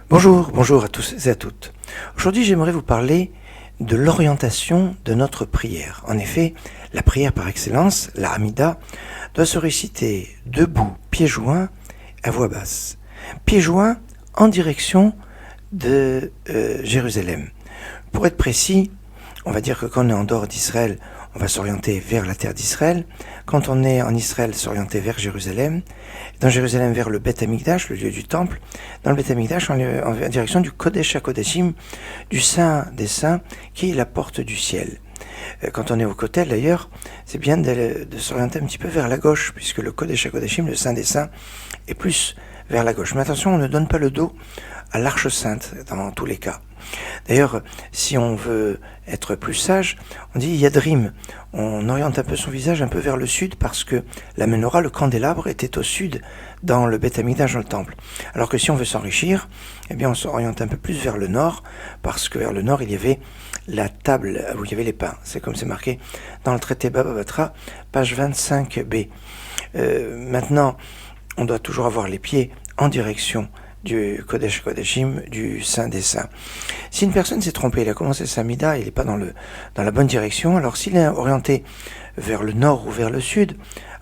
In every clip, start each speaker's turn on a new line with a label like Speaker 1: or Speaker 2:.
Speaker 1: Bonjour à tous et à toutes. Aujourd'hui, j'aimerais vous parler de l'orientation de notre prière. En effet, la prière par excellence, la Hamida, doit se réciter debout, pieds joints, à voix basse. Pieds joints en direction de Jérusalem. Pour être précis, on va dire que quand on est en dehors d'Israël, on va s'orienter vers la terre d'Israël. Quand on est en Israël, s'orienter vers Jérusalem. Dans Jérusalem, vers le Beth Amikdash, le lieu du temple. Dans le Beth Amikdash, en direction du Kodesh HaKodashim, du Saint des Saints, qui est la porte du ciel. Quand on est au Kotel, d'ailleurs, c'est bien de s'orienter un petit peu vers la gauche, puisque le Kodesh HaKodashim, le Saint des Saints, est plus vers la gauche. Mais attention, on ne donne pas le dos à l'Arche Sainte, dans tous les cas. D'ailleurs, si on veut être plus sage, on dit Yadrim. On oriente un peu son visage un peu vers le sud parce que la menorah, le candélabre, était au sud dans le Beth Amikdash, dans le temple. Alors que si on veut s'enrichir, eh bien on s'oriente un peu plus vers le nord parce que vers le nord, il y avait la table où il y avait les pains. C'est comme c'est marqué dans le traité Baba Batra, page 25b. Maintenant, on doit toujours avoir les pieds en direction du Kodesh Kodashim, du Saint des Saints. Si une personne s'est trompée, il a commencé sa Mida, il n'est pas dans la bonne direction, alors s'il est orienté vers le nord ou vers le sud,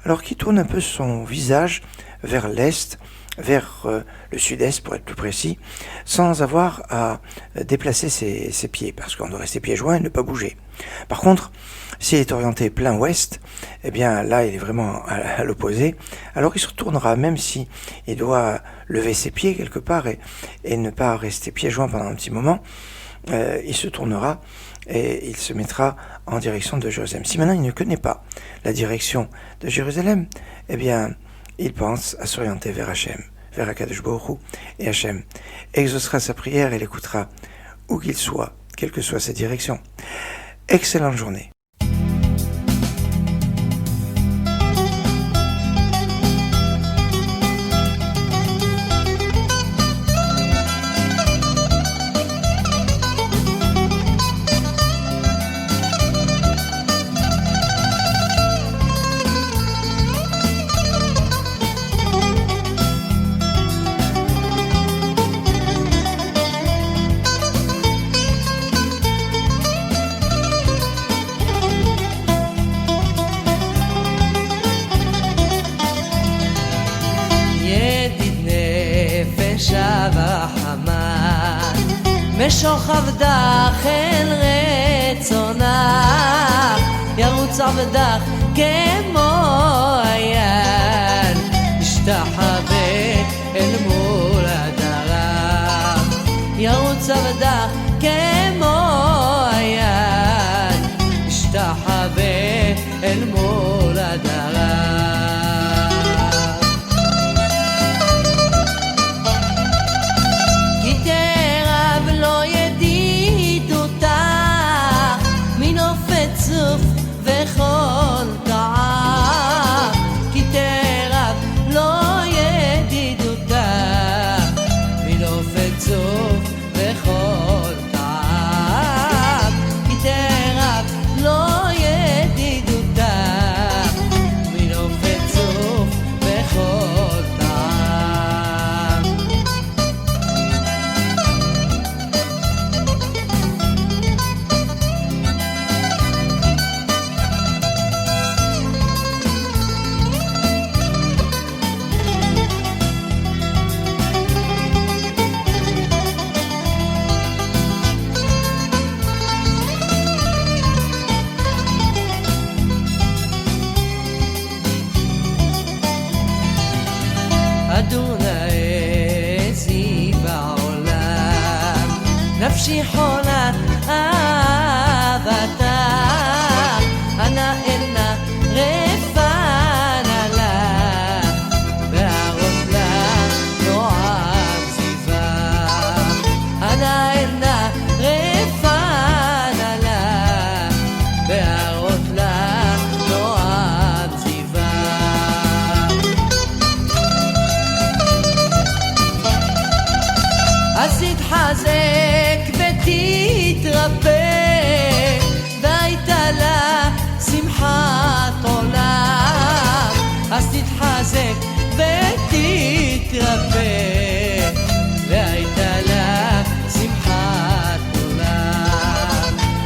Speaker 1: alors qu'il tourne un peu son visage vers l'est, vers le sud-est pour être plus précis, sans avoir à déplacer ses pieds, parce qu'on doit rester pieds joints et ne pas bouger. Par contre, s'il est orienté plein ouest, eh bien là il est vraiment à l'opposé, alors il se retournera, même si il doit lever ses pieds quelque part et ne pas rester pieds joints pendant un petit moment, il se tournera et il se mettra en direction de Jérusalem. Si maintenant il ne connaît pas la direction de Jérusalem, eh bien il pense à s'orienter vers Hachem, vers Akadosh Baruch Hu, et Hachem exaucera sa prière et l'écoutera où qu'il soit, quelle que soit sa direction. Excellente journée.
Speaker 2: משוך עבדך אל רצונך, ירוץ עבדך כמו עיין, ישתחווה אל מול הדרך. ירוץ עבדך כמו עיין, ישתחווה אל מול הדרך. וכל טעה, כי תרב לא ידידותה, מנופת סוף וכל טעה, כי תרב לא ידידותה, מנופת סוף וכל טעה. אדוני אצלי בעולם, נפשי חולת אהבתה, אנא אנה רפן עליו, והראות לה נועם זיווה. אנא אנה רפן עליו, והראות לה נועם זיווה. אז תתחזק ותתרפא, והייתה לה שמחת עולם. אז תתחזק ותתרפא,